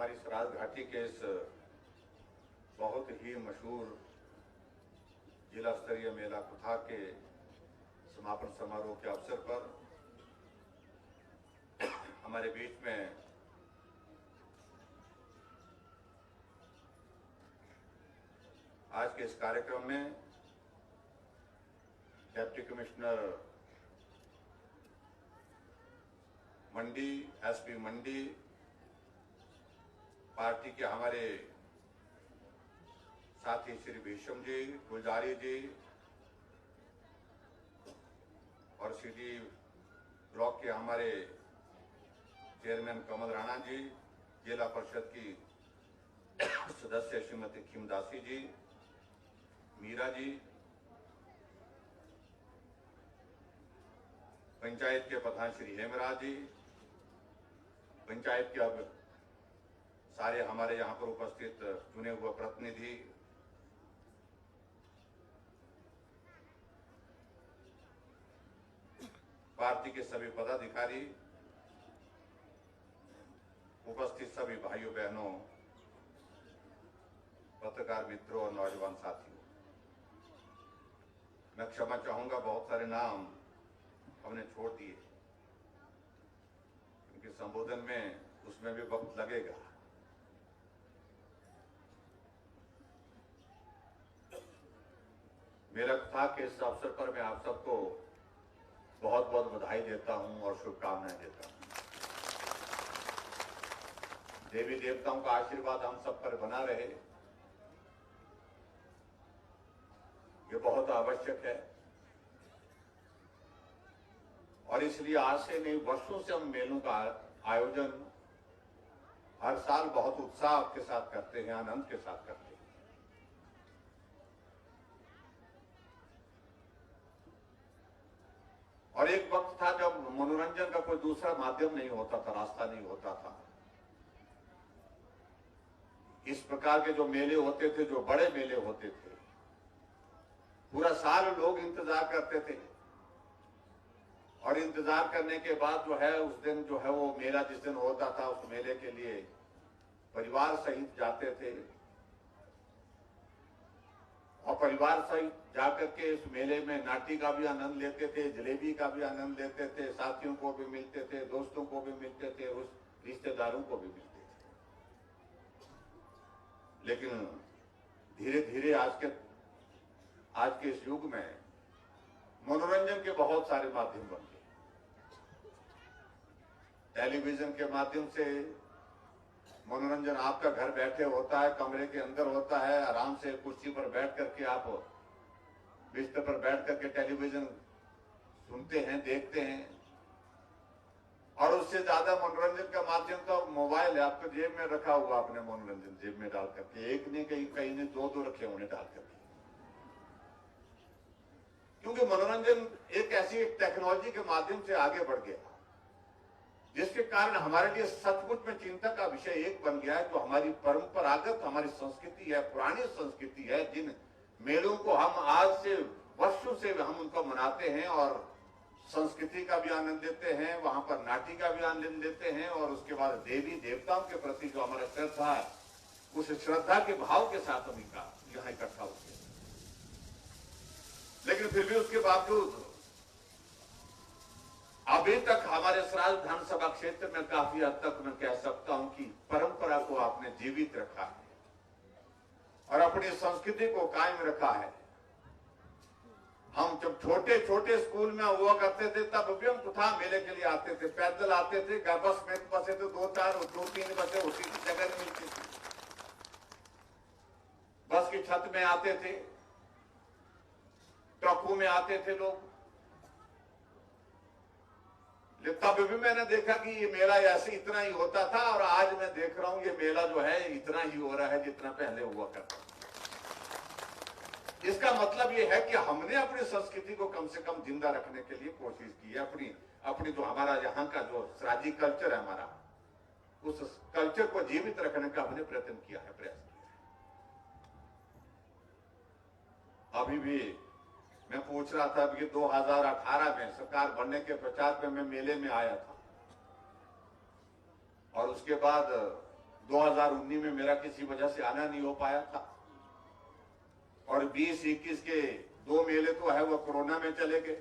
हमारी सराज घाटी के इस बहुत ही मशहूर जिला स्तरीय मेला कुथा के समापन समारोह के अवसर पर हमारे बीच में आज के इस कार्यक्रम में डिप्टी कमिश्नर मंडी, एसपी मंडी, पार्टी के हमारे साथी श्री भीष्म जी, गुलजारी जी और सीडी ब्लॉक के हमारे चेयरमैन कमल राणा जी, जिला परिषद की सदस्य श्रीमती खिमदासी जी, मीरा जी, पंचायत के प्रधान श्री हेमराज जी, पंचायत के अब सारे हमारे यहाँ पर उपस्थित चुने हुए प्रतिनिधि, पार्टी के सभी पदाधिकारी, उपस्थित सभी भाइयों बहनों, पत्रकार मित्रों और नौजवान साथियों, मैं क्षमा चाहूंगा, बहुत सारे नाम हमने छोड़ दिए क्योंकि संबोधन में उसमें भी वक्त लगेगा। मेरा था कि इस अवसर पर मैं आप सबको बहुत बहुत बधाई देता हूं और शुभकामनाएं देता हूं। देवी देवताओं का आशीर्वाद हम सब पर बना रहे, ये बहुत आवश्यक है और इसलिए आज से नहीं, वर्षों से हम मेलों का आयोजन हर साल बहुत उत्साह के साथ करते हैं, आनंद के साथ करते हैं। और एक वक्त था जब मनोरंजन का कोई दूसरा माध्यम नहीं होता था, रास्ता नहीं होता था। इस प्रकार के जो मेले होते थे, जो बड़े मेले होते थे, पूरा साल लोग इंतजार करते थे और इंतजार करने के बाद जो है उस दिन जो है वो मेला जिस दिन होता था, उस मेले के लिए परिवार सहित जाते थे और परिवार सहित जाकर के इस मेले में नाटी का भी आनंद लेते थे, जलेबी का भी आनंद लेते थे, साथियों को भी मिलते थे, दोस्तों को भी मिलते थे, उस रिश्तेदारों को भी मिलते थे। लेकिन धीरे धीरे आज के इस युग में मनोरंजन के बहुत सारे माध्यम बन गए। टेलीविजन के माध्यम से मनोरंजन आपका घर बैठे होता है, कमरे के अंदर होता है, आराम से कुर्सी पर बैठ करके आप बिस्तर पर बैठ करके टेलीविजन सुनते हैं, देखते हैं। और उससे ज्यादा मनोरंजन का माध्यम तो मोबाइल है, आपके जेब में रखा हुआ, आपने मनोरंजन जेब में डाल करके, एक ने कहीं ने दो रखे उन्हें डाल करके, क्योंकि मनोरंजन एक ऐसी टेक्नोलॉजी के माध्यम से आगे बढ़ गया जिसके कारण हमारे लिए सचमुच में चिंता का विषय एक बन गया है। जो हमारी परंपरागत हमारी संस्कृति है, पुरानी संस्कृति है, जिन मेलों को हम आज से वर्षों से हम उनको मनाते हैं और संस्कृति का भी आनंद लेते हैं, वहां पर नाटी का भी आनंद लेते हैं और उसके बाद देवी देवताओं के प्रति जो हमारा श्रद्धा है, उस श्रद्धा के भाव के साथ हम यहाँ इकट्ठा होते हैं। लेकिन फिर भी उसके बावजूद अभी तक हमारे सराज विधानसभा क्षेत्र में काफी हद तक मैं कह सकता हूं कि परंपरा को आपने जीवित रखा है और अपनी संस्कृति को कायम रखा है। हम जब छोटे छोटे स्कूल में हुआ करते थे तब भी हम कुथा मेले के लिए आते थे, पैदल आते थे, बस में बसे तो दो तीन बसें होती थी, जगह नहीं मिलती थी, बस की छत में आते थे, ट्रकों में आते थे लोग। तब भी मैंने देखा कि ये मेला ऐसे इतना ही होता था और आज मैं देख रहा हूं ये मेला जो है इतना ही हो रहा है जितना पहले हुआ करता था। इसका मतलब ये है कि हमने अपनी संस्कृति को कम से कम जिंदा रखने के लिए कोशिश की है। अपनी जो हमारा यहाँ का जो सराजी कल्चर है हमारा, उस कल्चर को जीवित रखने का हमने प्रयत्न किया है, प्रयास किया है। अभी भी मैं पूछ रहा था कि 2018 में सरकार बनने के प्रचार में मैं मेले में आया था और उसके बाद 2019 में मेरा किसी वजह से आना नहीं हो पाया था और 20-21 के 2 मेले तो है वो कोरोना में चले गए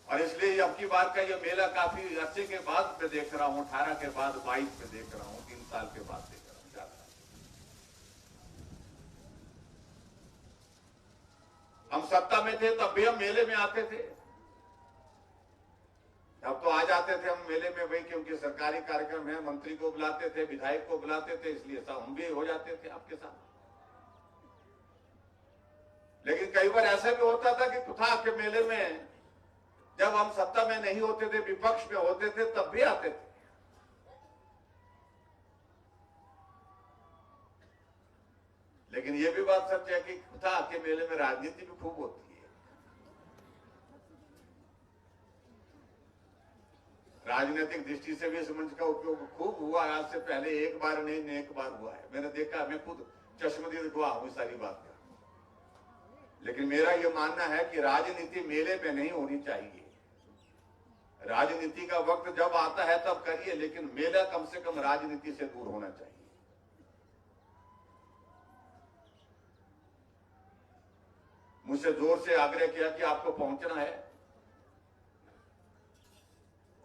और इसलिए अब की बार का ये मेला काफी अरसे के बाद मैं देख रहा हूं, 18 के बाद 22 में देख रहा हूं, 3 साल के बाद देख रहा हूं ज्यादा। हम सत्ता में थे तब भी हम मेले में आते थे, अब तो आ जाते थे हम मेले में भाई, क्योंकि सरकारी कार्यक्रम है, मंत्री को बुलाते थे, विधायक को बुलाते थे, इसलिए सब हम भी हो जाते थे आपके साथ। लेकिन कई बार ऐसा भी होता था कि कुथा के मेले में जब हम सत्ता में नहीं होते थे, विपक्ष में होते थे, तब भी आते थे। लेकिन यह भी बात सच है कि कुथा के मेले में राजनीति भी खूब होती है। राजनीतिक दृष्टि से भी इस मंच का उपयोग खूब हुआ है। आज से पहले एक बार नहीं, अनेक बार हुआ है, मैंने देखा, मैं खुद चश्मदीद हुआ हूं सारी बात का। लेकिन मेरा यह मानना है कि राजनीति मेले में नहीं होनी चाहिए। राजनीति का वक्त जब आता है तब करिए, लेकिन मेला कम से कम राजनीति से दूर होना चाहिए। मुझसे जोर से आग्रह किया कि आपको पहुंचना है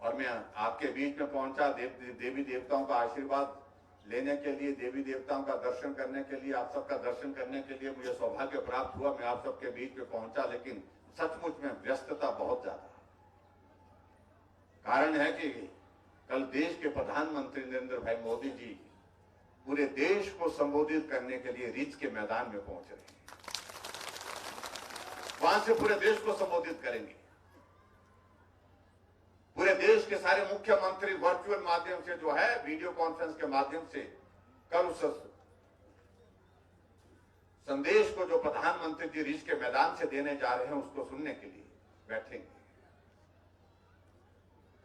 और मैं आपके बीच में पहुंचा, देवी देवताओं का आशीर्वाद लेने के लिए, देवी देवताओं का दर्शन करने के लिए, आप सबका दर्शन करने के लिए मुझे सौभाग्य प्राप्त हुआ। मैं आप सबके बीच में पहुंचा, लेकिन सचमुच में व्यस्तता बहुत ज्यादा है। कारण है कि कल देश के प्रधानमंत्री नरेंद्र भाई मोदी जी पूरे देश को संबोधित करने के लिए रिच के मैदान में पहुंच रहे हैं। वहां से पूरे देश को संबोधित करेंगे। पूरे देश के सारे मुख्यमंत्री वर्चुअल माध्यम से, जो है वीडियो कॉन्फ्रेंस के माध्यम से, कल उस संदेश को जो प्रधानमंत्री जी रिच के मैदान से देने जा रहे हैं उसको सुनने के लिए बैठेंगे।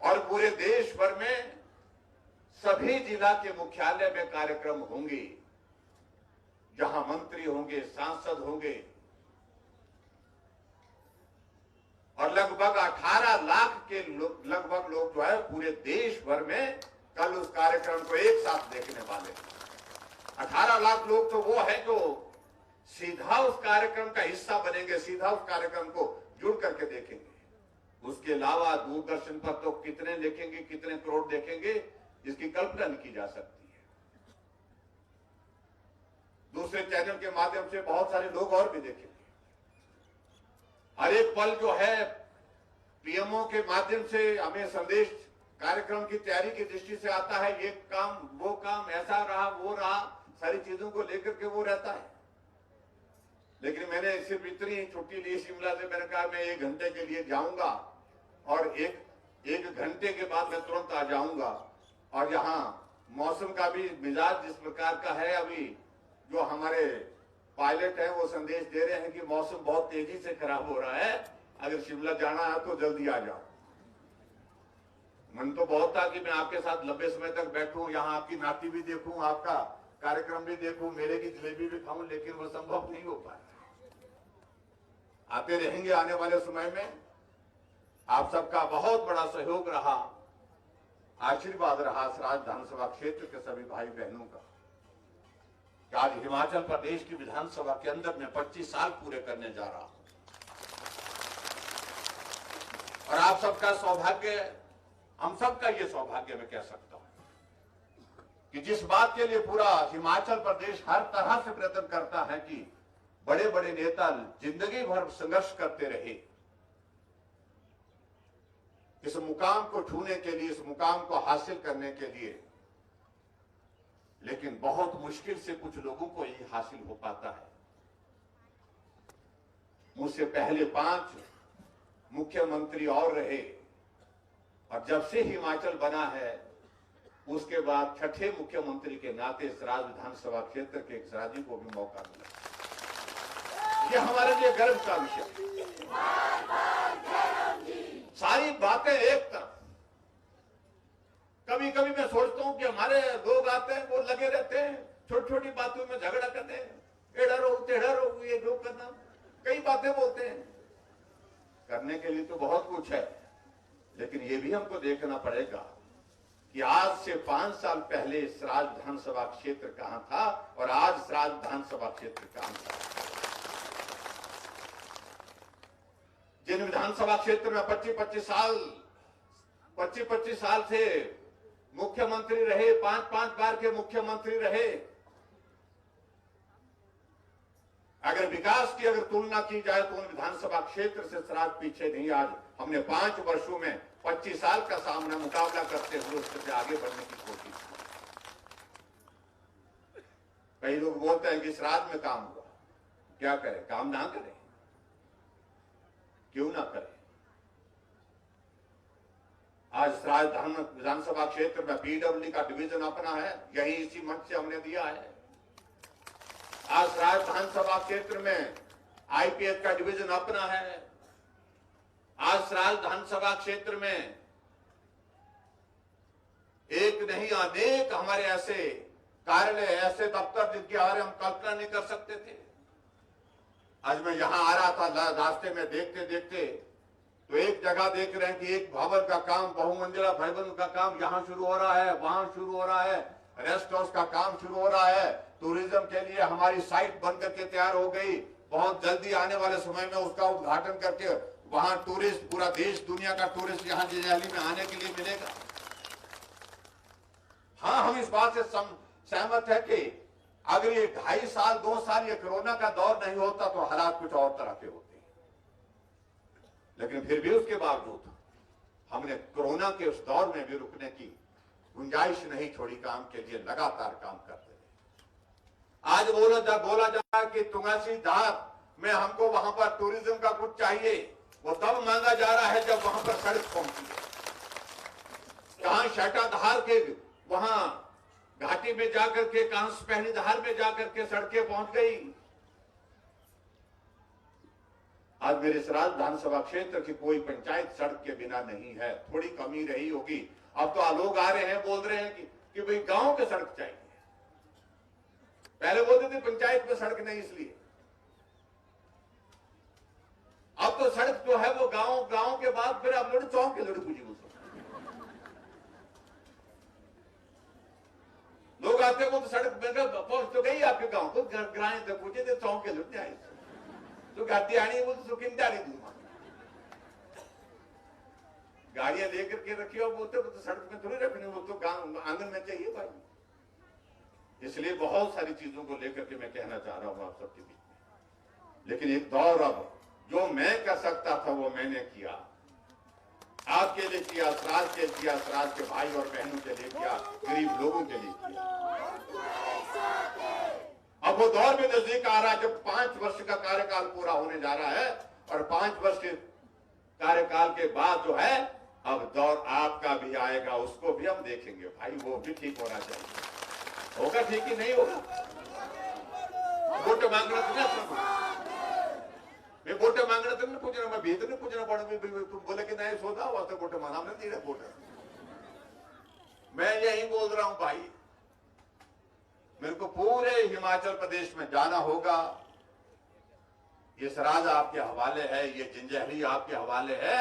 और पूरे देश भर में सभी जिला के मुख्यालय में कार्यक्रम होंगे, जहां मंत्री होंगे, सांसद होंगे और लगभग 18 लाख के लगभग लोग जो है पूरे देश भर में कल उस कार्यक्रम को एक साथ देखने वाले हैं। 18 लाख लोग तो वो है जो सीधा उस कार्यक्रम का हिस्सा बनेंगे, सीधा उस कार्यक्रम को जुड़ करके देखेंगे। उसके अलावा दूरदर्शन पर तो कितने देखेंगे, कितने करोड़ देखेंगे, इसकी कल्पना नहीं की जा सकती है। दूसरे चैनल के माध्यम से बहुत सारे लोग और भी देखेंगे। हर एक पल जो है पीएमओ के माध्यम से हमें संदेश कार्यक्रम की तैयारी की दृष्टि से आता है। ये काम, वो काम, ऐसा रहा, वो रहा, सारी चीजों को लेकर के वो रहता है। लेकिन मैंने सिर्फ इतनी छुट्टी ली शिमला से, मैंने कहा मैं 1 घंटे के लिए जाऊंगा और एक घंटे के बाद मैं तुरंत आ जाऊंगा। और यहाँ मौसम का भी मिजाज जिस प्रकार का है, अभी जो हमारे पायलट है वो संदेश दे रहे हैं कि मौसम बहुत तेजी से खराब हो रहा है, अगर शिमला जाना है तो जल्दी आ जाओ। मन तो बहुत था कि मैं आपके साथ लंबे समय तक बैठूं, यहाँ आपकी नाटी भी देखूं, आपका कार्यक्रम भी देखूं, मेले की जलेबी भी खाऊं, लेकिन वो संभव नहीं हो पाया। आते रहेंगे आने वाले समय में। आप सबका बहुत बड़ा सहयोग रहा, आशीर्वाद रहा सराज विधानसभा क्षेत्र के सभी भाई बहनों का। आज हिमाचल प्रदेश की विधानसभा के अंदर मैं 25 साल पूरे करने जा रहा हूं और आप सबका सौभाग्य, हम सबका ये सौभाग्य मैं कह सकता हूं कि जिस बात के लिए पूरा हिमाचल प्रदेश हर तरह से प्रयत्न करता है कि बड़े बड़े नेता जिंदगी भर संघर्ष करते रहे इस मुकाम को छूने के लिए, इस मुकाम को हासिल करने के लिए, लेकिन बहुत मुश्किल से कुछ लोगों को ये हासिल हो पाता है। मुझसे पहले 5 मुख्यमंत्री और रहे और जब से हिमाचल बना है उसके बाद 6ठे मुख्यमंत्री के नाते सराज विधानसभा क्षेत्र के एक सराजी को भी मौका मिला। यह हमारे लिए गर्व का विषय। सारी बातें एक तरफ, कभी कभी मैं सोचता हूं कि हमारे लोग आते हैं, वो लगे रहते हैं छोटी छोटी बातों में झगड़ा करते हैं, टेढ़ा रहो, ये लोग करना, कई बातें बोलते हैं। करने के लिए तो बहुत कुछ है, लेकिन ये भी हमको देखना पड़ेगा कि आज से 5 साल पहले सराज विधानसभा क्षेत्र कहां था और आज सराज विधानसभा क्षेत्र कहां था। जिन विधानसभा क्षेत्र में 25-25 साल से मुख्यमंत्री रहे, 5-5 बार के मुख्यमंत्री रहे, अगर विकास की अगर तुलना की जाए तो उन विधानसभा क्षेत्र से सराज पीछे नहीं। आज हमने 5 वर्षों में 25 साल का सामना मुकाबला करते हुए उससे आगे बढ़ने की कोशिश की। कई लोग बोलते हैं कि सराज में काम हुआ, क्या करें? काम ना करें, क्यों ना करें? आज सराज विधानसभा क्षेत्र में पीडब्ल्यूडी का डिवीजन अपना है, यही इसी मंच से हमने दिया है। आज सराज विधानसभा क्षेत्र में आईपीएस का डिवीजन अपना है। आज सराज विधानसभा क्षेत्र में एक नहीं अनेक हमारे ऐसे कार्यालय, ऐसे दफ्तर जिनके बारे हम कल्पना नहीं कर सकते थे। आज मैं यहां आ रहा था, रास्ते में देखते देखते तो एक जगह देख रहे हैं कि एक भवन का काम, बहुमंजिला भवन का काम यहां शुरू हो रहा है, वहां शुरू हो रहा है, रेस्ट हाउस का काम शुरू हो रहा है। टूरिज्म के लिए हमारी साइट बनकर के तैयार हो गई। बहुत जल्दी आने वाले समय में उसका उद्घाटन करके वहां टूरिस्ट, पूरा देश दुनिया का टूरिस्ट यहां जिंजाली में आने के लिए मिलेगा। हाँ, हम इस बात से सहमत है कि अगर ये 2.5 साल 2 साल ये कोरोना का दौर नहीं होता तो हालात कुछ और तरह के होते, लेकिन फिर भी उसके बावजूद हमने कोरोना के उस दौर में भी रुकने की गुंजाइश नहीं छोड़ी, काम के लिए लगातार काम करते रहे। आज बोला जा कि तुंगासीधार में हमको वहां पर टूरिज्म का कुछ चाहिए, वो तब मांगा जा रहा है जब वहां पर सड़क पहुंची है। कहां शेटाधार के वहां घाटी में जाकर के, कहां पहली धार में जाकर के सड़कें पहुंच गई। आज मेरे सराज विधानसभा क्षेत्र की कोई पंचायत सड़क के बिना नहीं है। थोड़ी कमी रही होगी, अब तो लोग आ रहे हैं, बोल रहे हैं कि भाई गांव के सड़क चाहिए। पहले बोलते थे पंचायत में सड़क नहीं, इसलिए अब तो सड़क जो है वो गांव के बाद फिर अब लोग चौक के लोग पूछी लोग आते हैं, वो तो सड़क पहुंच तो गई आपके गांव को, ग्रामीण तक पूछे थे, चौक के लोग आए तो गाड़ी आनी, वो तो सुखिंदारी दूंगा गाड़ियां लेकर के रखी और बोलते तो सड़क में थोड़ी रखनी, वो तो आंगन में चाहिए भाई। इसलिए बहुत सारी चीजों को लेकर के मैं कहना चाह रहा हूं आप सबके बीच में। लेकिन एक दौर अब जो मैं कर सकता था वो मैंने किया, आपके लिए किया, सराज के लिए किया, सराज के भाई और बहनों के लिए किया, गरीब लोगों के लिए किया। अब वो दौर भी नजदीक आ रहा है जब 5 वर्ष का कार्यकाल पूरा होने जा रहा है, और 5 वर्ष के कार्यकाल के बाद जो है अब दौर आपका भी आएगा, उसको भी हम देखेंगे भाई, वो भी ठीक होना चाहिए। होगा ठीक ही नहीं होगा? वोट मांगना तो मैं वोट मांगना तो नहीं पूछना, मैं भीतर नहीं पूछना पड़ा, तुम बोले कि नहीं सोधा हुआ तो वोट मांगा, हमने नहीं वोट। मैं यही बोल रहा हूं भाई, मेरे को पूरे हिमाचल प्रदेश में जाना होगा। ये सराज आपके हवाले है, ये जंजैहली आपके हवाले है।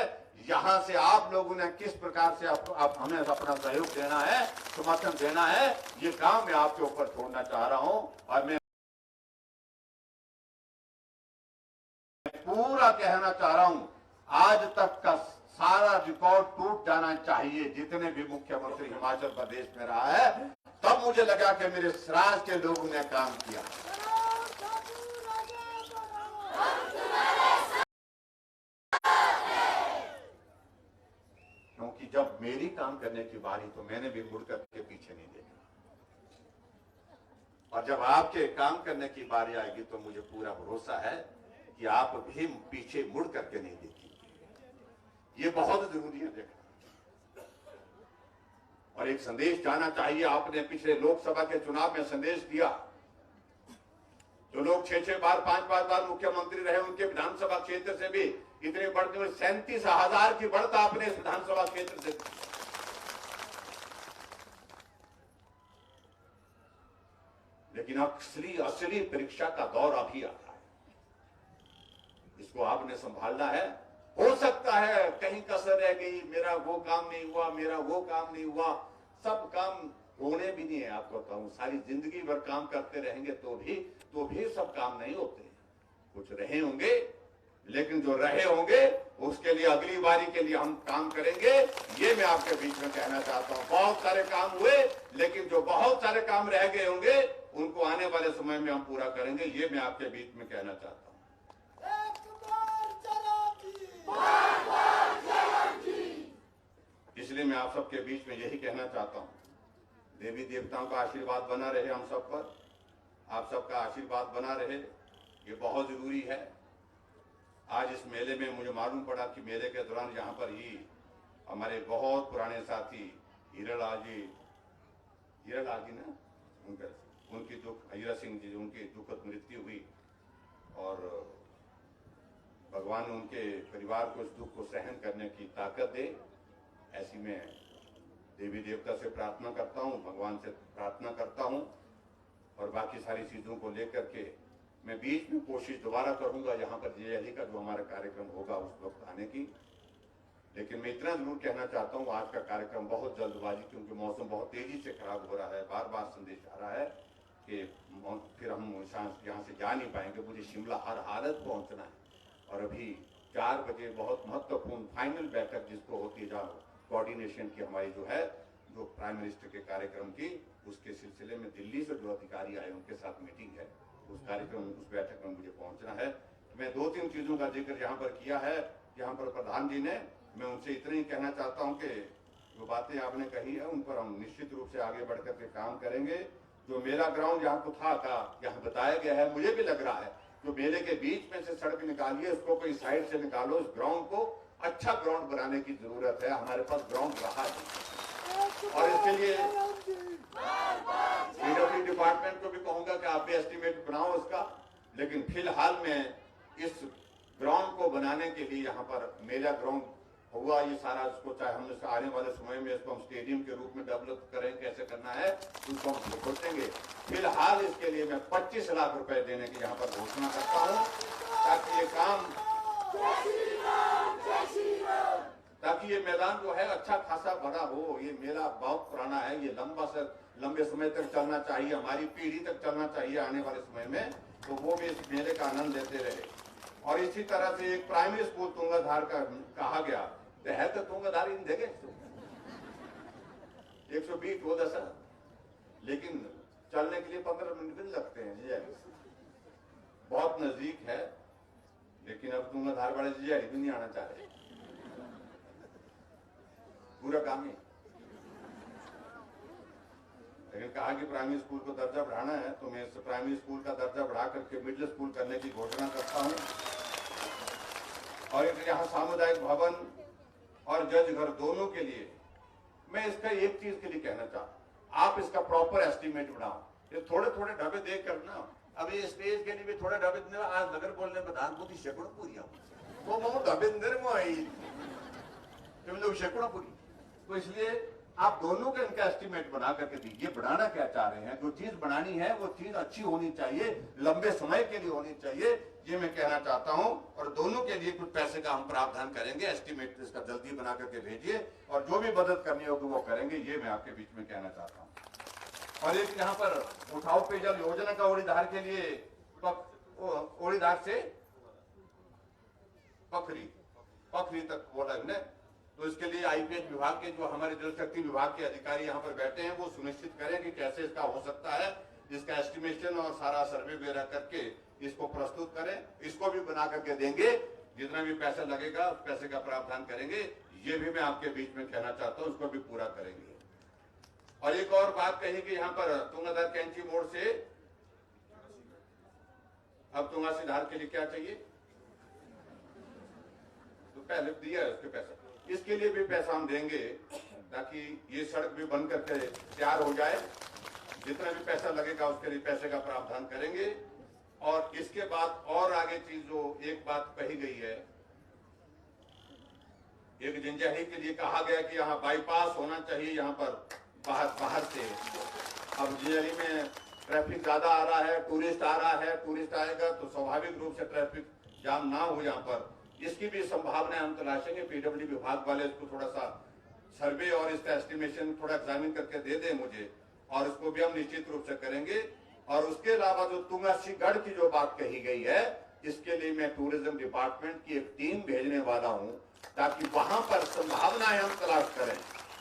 यहां से आप लोगों ने किस प्रकार से आप हमें अपना सहयोग देना है, समर्थन देना है, ये काम मैं आपके ऊपर छोड़ना चाह रहा हूं। और मैं पूरा कहना चाह रहा हूं, आज तक का सारा रिकॉर्ड टूट जाना चाहिए, जितने भी मुख्यमंत्री हिमाचल प्रदेश में रहा है। तब मुझे लगा कि मेरे सराज के लोगों ने काम किया। क्योंकि जब मेरी काम करने की बारी तो मैंने भी मुड़कर के पीछे नहीं देखा, और जब आपके काम करने की बारी आएगी तो मुझे पूरा भरोसा है कि आप भी पीछे मुड़ करके नहीं देखेंगे। ये बहुत जरूरी है देखना। और एक संदेश जाना चाहिए, आपने पिछले लोकसभा के चुनाव में संदेश दिया, जो लोग 6-6 बार 5-5 बार मुख्यमंत्री रहे, उनके विधानसभा क्षेत्र से भी इतने बढ़ते हुए 37,000 की बढ़त आपने इस विधानसभा क्षेत्र से। लेकिन असली परीक्षा का दौर अभी आ रहा है, इसको आपने संभालना है। हो सकता है कहीं कसर रह गई, मेरा वो काम नहीं हुआ, मेरा वो काम नहीं हुआ, सब काम होने भी नहीं है। आपको बताऊं, सारी जिंदगी भर काम करते रहेंगे तो भी सब काम नहीं होते। कुछ रहे होंगे, लेकिन जो रहे होंगे उसके लिए अगली बारी के लिए हम काम करेंगे। ये मैं आपके बीच में कहना चाहता हूं। बहुत सारे काम हुए, लेकिन जो बहुत सारे काम रह गए होंगे उनको आने वाले समय में हम पूरा करेंगे। ये मैं आपके बीच में कहना चाहता हूं। इसलिए मैं आप सबके बीच में यही कहना चाहता हूं, देवी देवताओं का आशीर्वाद बना रहे हम सब पर, आप सबका आशीर्वाद बना रहे, ये बहुत जरूरी है। आज इस मेले में मुझे मालूम पड़ा कि मेले के दौरान यहाँ पर ही हमारे बहुत पुराने साथी हीरालाल जी ना, उनकी हीरा सिंह जी, उनकी दुखद मृत्यु हुई और भगवान उनके परिवार को इस दुख को सहन करने की ताकत दे। ऐसी मैं देवी देवता से प्रार्थना करता हूँ, भगवान से प्रार्थना करता हूँ। और बाकी सारी चीजों को लेकर के मैं बीच में कोशिश दोबारा करूंगा यहाँ पर जेएलई का जो हमारा कार्यक्रम होगा उस वक्त आने की। लेकिन मैं इतना जरूर कहना चाहता हूँ, आज का कार्यक्रम बहुत जल्दबाजी, क्योंकि मौसम बहुत तेजी से खराब हो रहा है, बार बार संदेश आ रहा है कि फिर हम यहाँ से जा नहीं पाएंगे। मुझे शिमला हर हालत पहुंचना है और अभी 4 बजे बहुत महत्वपूर्ण फाइनल बैठक जिसको होती है, जहाँ कोऑर्डिनेशन की हमारी जो प्राइम मिनिस्टर के कार्यक्रम की, उसके सिलसिले में दिल्ली से जो अधिकारी आए उनके साथ मीटिंग है। उस बैठक में मुझे पहुंचना है। मैं 2-3 चीजों का जिक्र यहाँ पर किया है, यहाँ पर प्रधान जी ने। मैं उनसे इतना ही कहना चाहता हूँ कि जो बातें आपने कही है उन पर हम निश्चित रूप से आगे बढ़कर के काम करेंगे। जो मेला ग्राउंड यहाँ को था यहाँ बताया गया है, मुझे भी लग रहा है जो मेले के बीच में से सड़क निकालिए, उसको कोई साइड से निकालो। इस ग्राउंड को अच्छा ग्राउंड बनाने की जरूरत है। हमारे पास ग्राउंड रहा है और इसके लिए पीडब्ल्यू डिपार्टमेंट को भी कहूंगा कि आप भी एस्टिमेट बनाओ उसका। लेकिन फिलहाल में इस ग्राउंड को बनाने के लिए यहाँ पर मेला ग्राउंड हुआ, ये सारा इसको चाहे हम इसका आने वाले समय में इसको हम स्टेडियम के रूप में डेवलप करें, कैसे करना है उसको हम सोचेंगे। फिलहाल इसके लिए मैं 25 लाख रुपए देने की यहाँ पर घोषणा करता हूँ, ताकि ये काम, ताकि ये मैदान जो है अच्छा खासा बड़ा हो। ये मेला बहुत पुराना है, ये लंबे समय तक चलना चाहिए, हमारी पीढ़ी तक चलना चाहिए आने वाले समय में, तो वो भी इस मेले का आनंद लेते रहे। और इसी तरह से एक प्राइमरी स्कूल तुंगाधार का कहा गया, है तो तुंगाधार इन देखे 120 हो दशा, लेकिन चलने के लिए 15 मिनट भी लगते हैं। ये बहुत नजदीक है, लेकिन अब तुंगाधार वाले जी भी नहीं आना चाह रहे, पूरा काम ही। लेकिन कहा कि प्राइमरी स्कूल को दर्जा बढ़ाना है, तो मैं इस प्राइमरी स्कूल का दर्जा बढ़ा करके मिडिल स्कूल करने की घोषणा करता हूं। और एक यहाँ सामुदायिक भवन और जज घर दोनों के लिए मैं इसका एक चीज के लिए कहना चाहता हूं, आप इसका प्रॉपर एस्टिमेट बनाओ। ये थोड़े थोड़े ढाबे देख कर ना, अभी स्टेज के लिए भी थोड़े ढाबे, आज नगर बोलने प्रधान को शेकड़ों पूरी वो मो ढाबे शेकड़ों पूरी। तो इसलिए आप दोनों का इनका एस्टिमेट बना करके दीजिए, बढ़ाना क्या चाह रहे हैं। जो चीज बनानी है वो चीज अच्छी होनी चाहिए, लंबे समय के लिए होनी चाहिए, ये मैं कहना चाहता हूं। और दोनों के लिए कुछ पैसे का हम प्रावधान करेंगे, एस्टिमेट इसका जल्दी बना करके भेजिए, और जो भी मदद करनी होगी वो करेंगे, ये मैं आपके बीच में कहना चाहता हूं। और एक यहाँ पर उठाओ पेयजल योजना का ओड़ीधार के लिए, ओड़ीधार से पखरी तक बोला हमने, तो इसके लिए आईपीएच विभाग के जो हमारे जल शक्ति विभाग के अधिकारी यहाँ पर बैठे हैं, वो सुनिश्चित करें कि कैसे इसका हो सकता है। इसका एस्टिमेशन और सारा सर्वे वगैरह करके इसको प्रस्तुत करें, इसको भी बना करके देंगे। जितना भी पैसा लगेगा उस पैसे का प्रावधान करेंगे, ये भी मैं आपके बीच में कहना चाहता हूँ, उसको भी पूरा करेंगे। और एक और बात कही कि यहाँ पर तुंगाधार कैंची मोड़ से अब तुंगासी धार के लिए क्या चाहिए, तो पहले दिया है उसके पैसा, इसके लिए भी पैसा हम देंगे, ताकि ये सड़क भी बन करके तैयार हो जाए। जितना भी पैसा लगेगा उसके लिए पैसे का प्रावधान करेंगे। और इसके बाद और आगे चीज जो एक बात कही गई है, एक जंजैहली के लिए कहा गया कि यहाँ बाईपास होना चाहिए, यहाँ पर बाहर से। अब जंजैहली में ट्रैफिक ज्यादा आ रहा है, टूरिस्ट आ रहा है, टूरिस्ट आएगा तो स्वाभाविक रूप से ट्रैफिक जाम ना हो यहाँ पर, इसकी भी संभावना हम तलाशेंगे। पीडब्ल्यू विभाग वाले इसको थोड़ा सा सर्वे और इसका एस्टिमेशन थोड़ा एग्जामिन करके दे दें मुझे, और इसको भी हम निश्चित रूप से करेंगे। और उसके अलावा जो तुंगासीगढ़ की जो बात कही गई है, इसके लिए मैं टूरिज्म डिपार्टमेंट की एक टीम भेजने वाला हूं, ताकि वहां पर संभावनाएं हम तलाश करें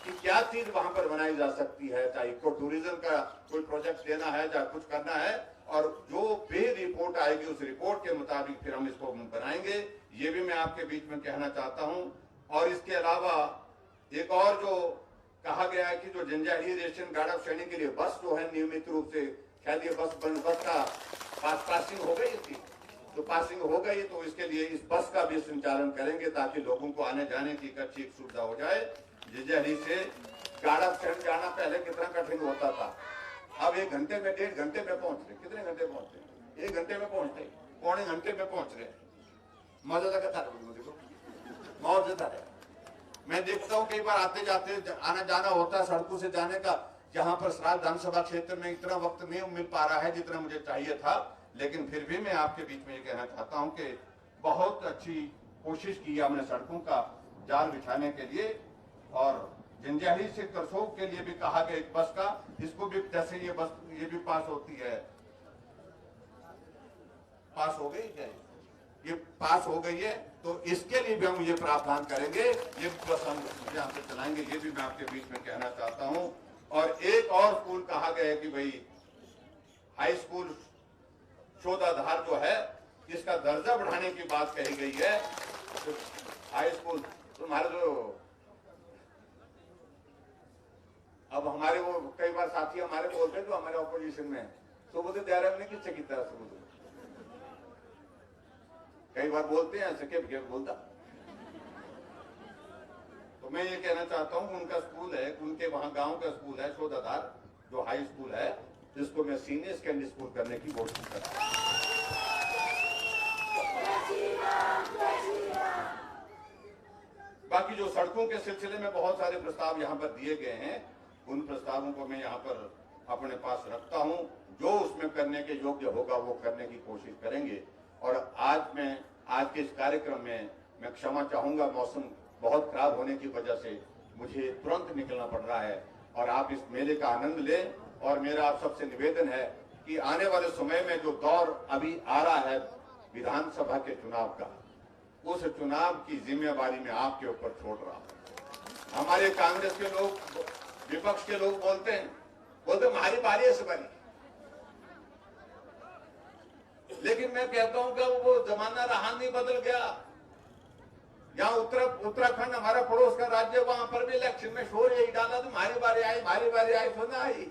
कि क्या चीज वहां पर बनाई जा सकती है। चाहे इको टूरिज्म का कोई प्रोजेक्ट लेना है, चाहे कुछ करना है, और जो भी रिपोर्ट आएगी उस रिपोर्ट के मुताबिक फिर हम इसको बनाएंगे। ये भी मैं आपके बीच में कहना चाहता हूं। और इसके अलावा एक और जो कहा गया है कि जो जंजैहली रेशन गार्ड श्रेणी के लिए बस जो है नियमित रूप से, शायद ये बस का पासिंग हो गई थी, तो पासिंग हो गई, तो इसके लिए इस बस का भी संचालन करेंगे ताकि लोगों को आने जाने की एक अच्छी सुविधा हो जाए। जंजैहली से गाड़ा स्टैंड जाना पहले कितना कठिन होता था, अब 1 घंटे में 1.5 घंटे में पहुंच रहे। कितने घंटे पहुंचते हैं? 1 घंटे में पहुंचते, पौने घंटे में पहुंच रहे। मजा था, मौजूदा है। मैं देखता हूँ कई बार आते जाते आना जाना होता है सड़कों से जाने का, जहां पर सराज विधानसभा क्षेत्र में इतना वक्त नहीं मिल पा रहा है जितना मुझे चाहिए था। लेकिन फिर भी मैं आपके बीच में ये कहना चाहता हूं कि बहुत अच्छी कोशिश की हमने सड़कों का जाल बिछाने के लिए। और जंजैहली से करसोग के लिए भी कहा गया एक बस का, इसको भी जैसे ये बस ये भी पास होती है, पास हो गई है, ये पास हो गई है, तो इसके लिए भी हम ये प्रावधान करेंगे, ये बस हम यहाँ से चलाएंगे। ये भी मैं आपके बीच में कहना चाहता हूँ। और एक और स्कूल कहा गया है कि भाई हाई स्कूल शोधाधार जो है इसका दर्जा बढ़ाने की बात कही गई है। तो हाई स्कूल तुम्हारे जो अब हमारे वो कई बार साथी हमारे बोलते हैं जो हमारे ऑपोजिशन में है, तो बोलते दायरा में किससे की तरह से बोलते, कई बार बोलते हैं ऐसे के बोलता। तो मैं ये कहना चाहता हूँ उनका स्कूल है, उनके वहां गांव का स्कूल है शोधाधार जो हाई स्कूल है, जिसको मैं सीनियर सेकेंडरी स्कूल करने की कोशिश कर रहा हूं। बाकी जो सड़कों के सिलसिले में बहुत सारे प्रस्ताव यहाँ पर दिए गए हैं, उन प्रस्तावों को मैं यहाँ पर अपने पास रखता हूँ। जो उसमें करने के योग्य होगा वो करने की कोशिश करेंगे। और आज के इस कार्यक्रम में मैं क्षमा चाहूंगा, मौसम बहुत खराब होने की वजह से मुझे तुरंत निकलना पड़ रहा है, और आप इस मेले का आनंद लें। और मेरा आप सबसे निवेदन है कि आने वाले समय में जो दौर अभी आ रहा है विधानसभा के चुनाव का, उस चुनाव की जिम्मेवारी में आपके ऊपर छोड़ रहा हूं। हमारे कांग्रेस के लोग, विपक्ष के लोग बोलते हमारी बारी से बनी, लेकिन मैं कहता हूं कि वो जमाना रहा नहीं, बदल गया। यहाँ उत्तराखंड हमारा पड़ोस का राज्य, वहां पर भी इलेक्शन में शोर यही डाला तो हमारी बारी आई सुना आई।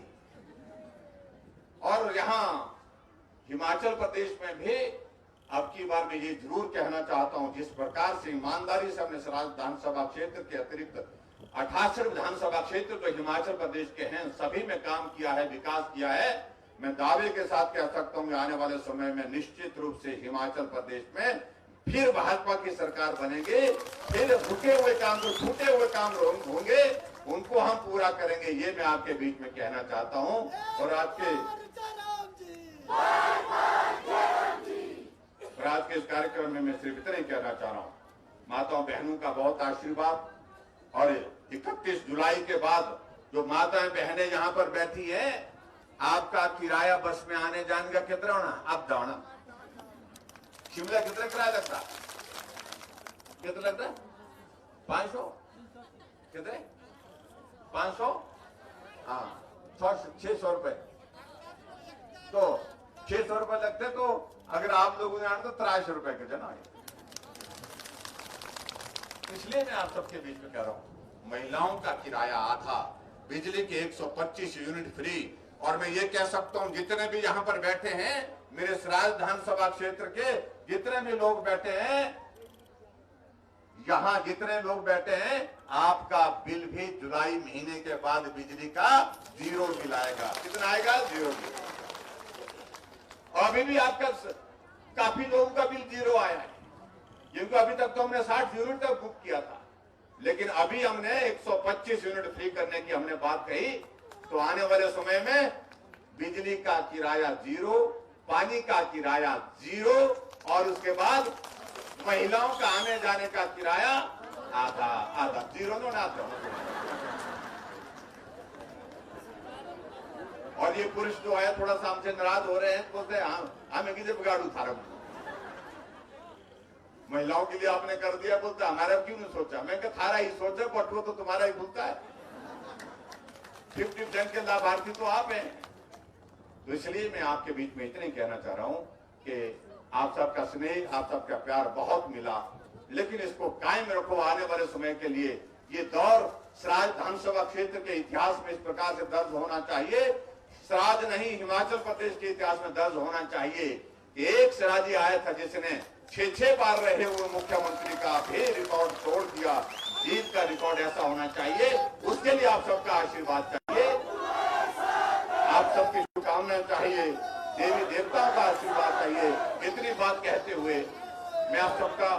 और यहाँ हिमाचल प्रदेश में भी अब की बार मैं ये जरूर कहना चाहता हूं, जिस प्रकार से ईमानदारी से हमने सराज विधानसभा क्षेत्र के अतिरिक्त 68 विधानसभा क्षेत्र जो हिमाचल प्रदेश के हैं सभी में काम किया है, विकास किया है, मैं दावे के साथ कह सकता हूं कि आने वाले समय में निश्चित रूप से हिमाचल प्रदेश में फिर भाजपा की सरकार बनेगी। फिर रुके हुए काम, जो छूटे हुए काम होंगे उनको हम पूरा करेंगे। ये मैं आपके बीच में कहना चाहता हूं। और आज के इस कार्यक्रम में मैं सिर्फ इतना ही कहना चाह रहा हूं, माताओं बहनों का बहुत आशीर्वाद। और 31 जुलाई के बाद जो माताएं बहनें यहाँ पर बैठी हैं, आपका किराया बस में आने जाने का कितना होना, अब जाना शिमला कितना किराया लगता, कितना लगता है 500, कितने 500, हाँ 600 रुपए, तो 600 रुपए लगते, तो अगर आप लोगों ने आना तो 300 रुपए के जन आए। इसलिए मैं आप सबके बीच में कह रहा हूं, महिलाओं का किराया आधा, बिजली के 125 यूनिट फ्री। और मैं ये कह सकता हूं जितने भी यहाँ पर बैठे हैं, मेरे सराज विधानसभा क्षेत्र के जितने भी लोग बैठे हैं, यहाँ जितने लोग बैठे हैं, आपका बिल भी जुलाई महीने के बाद बिजली का 0 बिल आएगा। कितना आएगा? 0 बिल। और अभी भी आपका काफी लोगों का बिल 0 आया है, जिनको अभी तक तो हमने 60 यूनिट तक बुक किया था, लेकिन अभी हमने 125 यूनिट फ्री करने की हमने बात कही। तो आने वाले समय में बिजली का किराया 0, पानी का किराया 0, और उसके बाद महिलाओं का आने जाने का किराया आधा 0 ना। और ये पुरुष जो है थोड़ा सा हमसे नाराज हो रहे हैं, बोलते हैं हमें किसे बिगाड़ू थारा महिलाओं के लिए आपने कर दिया, बोलते हमारा क्यों नहीं सोचा। मैं कहा थारा ही सोचा, बटुआ तो तुम्हारा ही खुलता है, 50% के लाभार्थी तो आप हैं। तो इसलिए मैं आपके बीच में इतने कहना चाह रहा हूं कि आप सबका स्नेह, आप सबका प्यार बहुत मिला, लेकिन इसको कायम रखो। आने वाले समय के लिए ये दौर सराज विधानसभा क्षेत्र के इतिहास में इस प्रकार से दर्ज होना चाहिए, सराज नहीं हिमाचल प्रदेश के इतिहास में दर्ज होना चाहिए। एक सराजी आया था जिसने 6 बार रहे हुए मुख्यमंत्री का भी रिकॉर्ड तोड़ दिया। जीत का रिकॉर्ड ऐसा होना चाहिए, उसके लिए आप सबका आशीर्वाद चाहिए, आप सबकी शुभकामनाएं चाहिए, देवी देवताओं का आशीर्वाद चाहिए। इतनी बात कहते हुए मैं आप सबका